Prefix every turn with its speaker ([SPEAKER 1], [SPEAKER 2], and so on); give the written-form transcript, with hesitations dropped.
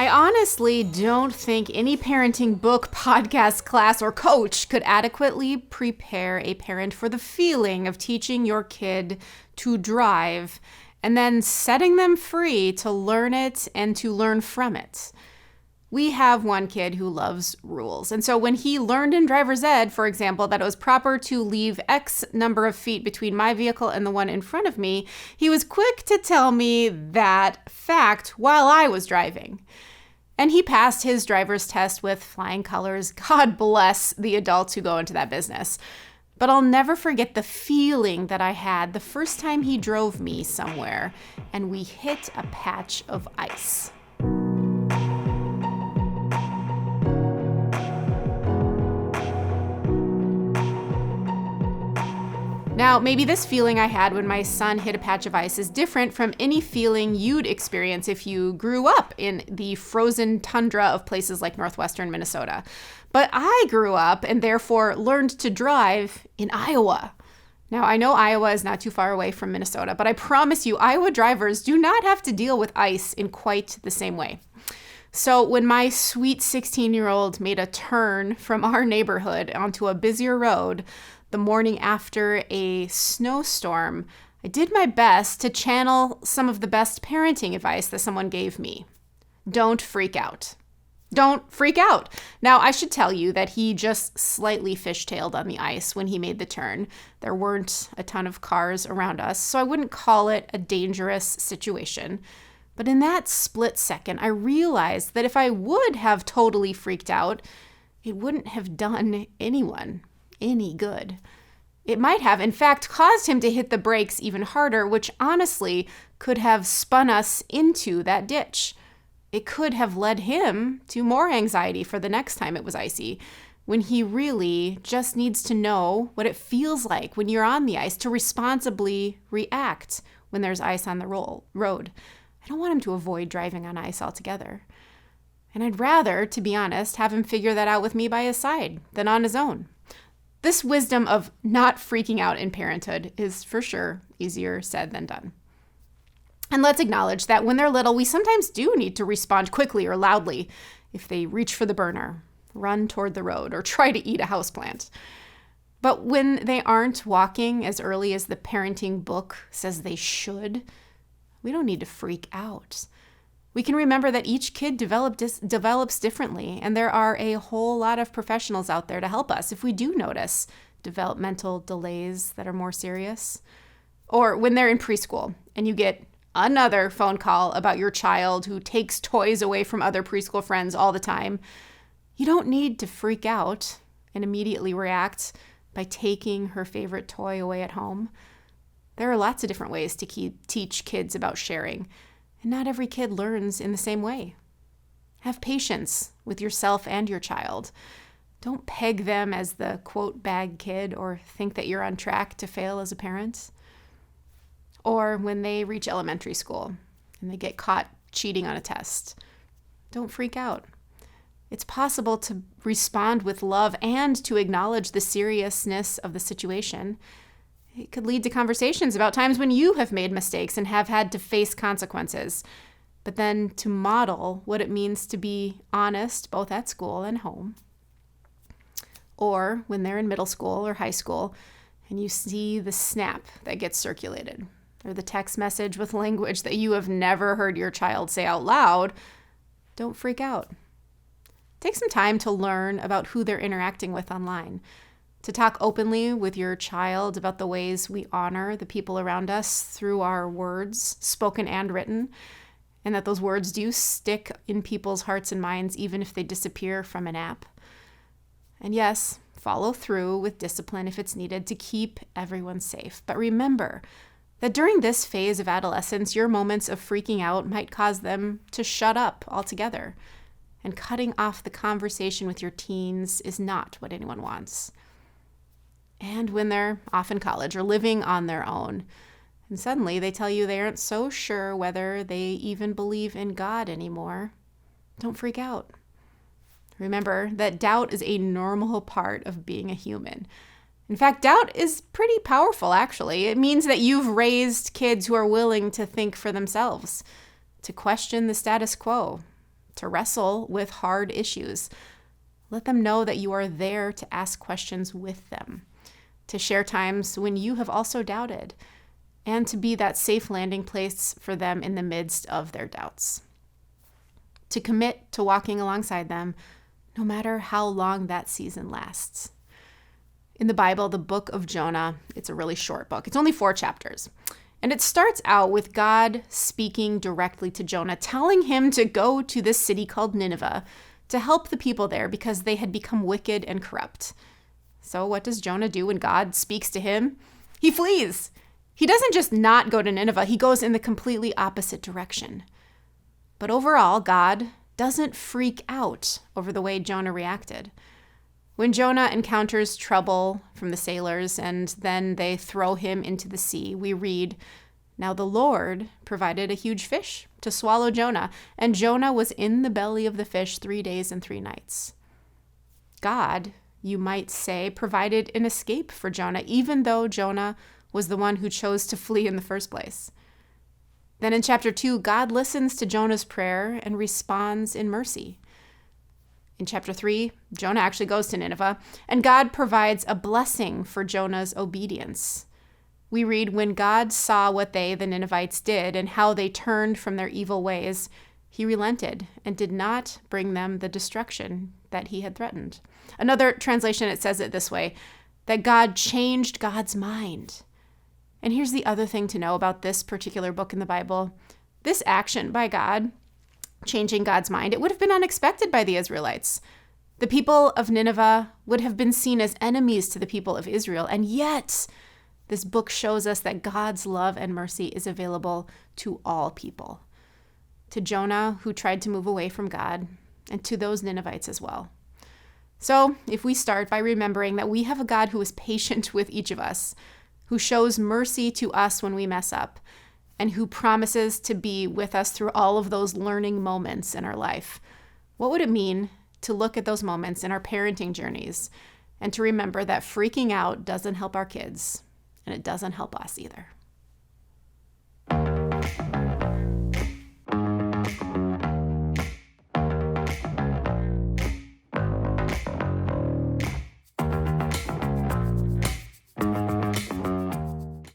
[SPEAKER 1] I honestly don't think any parenting book, podcast, class, or coach could adequately prepare a parent for the feeling of teaching your kid to drive and then setting them free to learn it and to learn from it. We have one kid who loves rules. And so when he learned in driver's ed, for example, that it was proper to leave X number of feet between my vehicle and the one in front of me, he was quick to tell me that fact while I was driving. And he passed his driver's test with flying colors. God bless the adults who go into that business. But I'll never forget the feeling that I had the first time he drove me somewhere and we hit a patch of ice. Now, maybe this feeling I had when my son hit a patch of ice is different from any feeling you'd experience if you grew up in the frozen tundra of places like northwestern Minnesota. But I grew up and therefore learned to drive in Iowa. Now, I know Iowa is not too far away from Minnesota, but I promise you, Iowa drivers do not have to deal with ice in quite the same way. So when my sweet 16-year-old made a turn from our neighborhood onto a busier road, the morning after a snowstorm, I did my best to channel some of the best parenting advice that someone gave me. Don't freak out. Don't freak out. Now, I should tell you that he just slightly fishtailed on the ice when he made the turn. There weren't a ton of cars around us, so I wouldn't call it a dangerous situation. But in that split second, I realized that if I would have totally freaked out, it wouldn't have done anyone any good. It might have, in fact, caused him to hit the brakes even harder, which honestly could have spun us into that ditch. It could have led him to more anxiety for the next time it was icy, when he really just needs to know what it feels like when you're on the ice to responsibly react when there's ice on the road. I don't want him to avoid driving on ice altogether. And I'd rather, to be honest, have him figure that out with me by his side than on his own. This wisdom of not freaking out in parenthood is for sure easier said than done. And let's acknowledge that when they're little, we sometimes do need to respond quickly or loudly if they reach for the burner, run toward the road, or try to eat a houseplant. But when they aren't walking as early as the parenting book says they should, we don't need to freak out. We can remember that each kid develops differently, and there are a whole lot of professionals out there to help us if we do notice developmental delays that are more serious. Or when they're in preschool and you get another phone call about your child who takes toys away from other preschool friends all the time, you don't need to freak out and immediately react by taking her favorite toy away at home. There are lots of different ways to teach kids about sharing. And not every kid learns in the same way. Have patience with yourself and your child. Don't peg them as the, quote, bad kid or think that you're on track to fail as a parent. Or when they reach elementary school and they get caught cheating on a test, don't freak out. It's possible to respond with love and to acknowledge the seriousness of the situation. It could lead to conversations about times when you have made mistakes and have had to face consequences, but then to model what it means to be honest both at school and home. Or when they're in middle school or high school and you see the snap that gets circulated, or the text message with language that you have never heard your child say out loud, don't freak out. Take some time to learn about who they're interacting with online. To talk openly with your child about the ways we honor the people around us through our words, spoken and written, and that those words do stick in people's hearts and minds even if they disappear from an app. And yes, follow through with discipline if it's needed to keep everyone safe. But remember that during this phase of adolescence, your moments of freaking out might cause them to shut up altogether. And cutting off the conversation with your teens is not what anyone wants. And when they're off in college or living on their own, and suddenly they tell you they aren't so sure whether they even believe in God anymore, don't freak out. Remember that doubt is a normal part of being a human. In fact, doubt is pretty powerful, actually. It means that you've raised kids who are willing to think for themselves, to question the status quo, to wrestle with hard issues. Let them know that you are there to ask questions with them, to share times when you have also doubted, and to be that safe landing place for them in the midst of their doubts. To commit to walking alongside them, no matter how long that season lasts. In the Bible, the book of Jonah, it's a really short book. It's only 4 chapters. And it starts out with God speaking directly to Jonah, telling him to go to this city called Nineveh to help the people there because they had become wicked and corrupt. So what does Jonah do when God speaks to him? He flees. He doesn't just not go to Nineveh, he goes in the completely opposite direction. But overall, God doesn't freak out over the way Jonah reacted. When Jonah encounters trouble from the sailors and then they throw him into the sea, we read, "Now the Lord provided a huge fish to swallow Jonah, and Jonah was in the belly of the fish 3 days and 3 nights." God, you might say, provided an escape for Jonah, even though Jonah was the one who chose to flee in the first place. Then in chapter 2, God listens to Jonah's prayer and responds in mercy. In chapter 3, Jonah actually goes to Nineveh, and God provides a blessing for Jonah's obedience. We read, when God saw what they, the Ninevites, did and how they turned from their evil ways, he relented and did not bring them the destruction that he had threatened. Another translation, it says it this way, that God changed God's mind. And here's the other thing to know about this particular book in the Bible. This action by God, changing God's mind, it would have been unexpected by the Israelites. The people of Nineveh would have been seen as enemies to the people of Israel, and yet this book shows us that God's love and mercy is available to all people. To Jonah, who tried to move away from God, and to those Ninevites as well. So if we start by remembering that we have a God who is patient with each of us, who shows mercy to us when we mess up, and who promises to be with us through all of those learning moments in our life, what would it mean to look at those moments in our parenting journeys and to remember that freaking out doesn't help our kids, and it doesn't help us either?